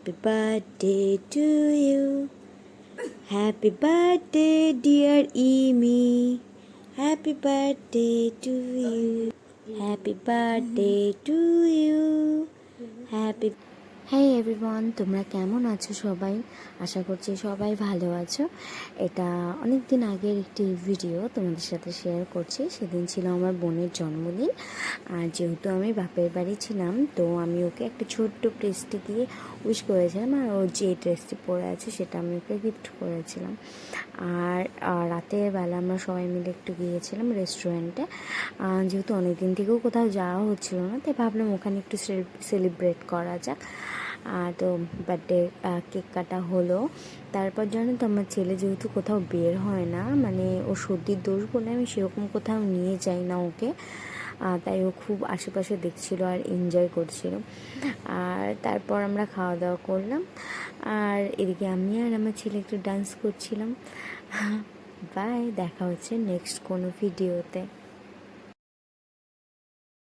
Happy birthday to you. Happy birthday, dear Amy. Happy birthday to you. Happy birthday to you. Happy hi everyone, তোমরা কেমন আছো সবাই? আশা করছি সবাই ভালো আছো। এটা অনেক দিন আগের একটি ভিডিও তোমাদের সাথে শেয়ার করছি। সেদিন ছিল আমার বোনের জন্মদিন, আর যেহেতু আমি বাপের বাড়ি ছিলাম, তো আমি ওকে একটা ছোট্ট প্রেসটি দিয়ে উইশ করেছিলাম, আর ও যে ড্রেসটি পরে আছে সেটা আমি ওকে গিফট করেছিলাম। আর রাতের বেলা আমরা সবাই মিলে একটু গিয়েছিলাম রেস্টুরেন্টে, যেহেতু অনেক দিন থেকেও কোথাও যাওয়া হচ্ছিল না, তাই ভাবলাম ওখানে একটু সেলিব্রেট করা যাক। তো বার্থডে কেক কাটা হলো। তারপর জানো তো, আমার ছেলে যেহেতু কোথাও বের হয় না, মানে ও সর্দির দোষ বলে আমি সেরকম কোথাও নিয়ে যাই না ওকে, তাই ও খুব আশেপাশে দেখছিল আর এনজয় করছিল। আর তারপর আমরা খাওয়া দাওয়া করলাম, আর এদিকে আমি আর আমার ছেলে একটু ডান্স করছিলাম। বাই, দেখা হচ্ছে নেক্সট কোনো ভিডিওতে।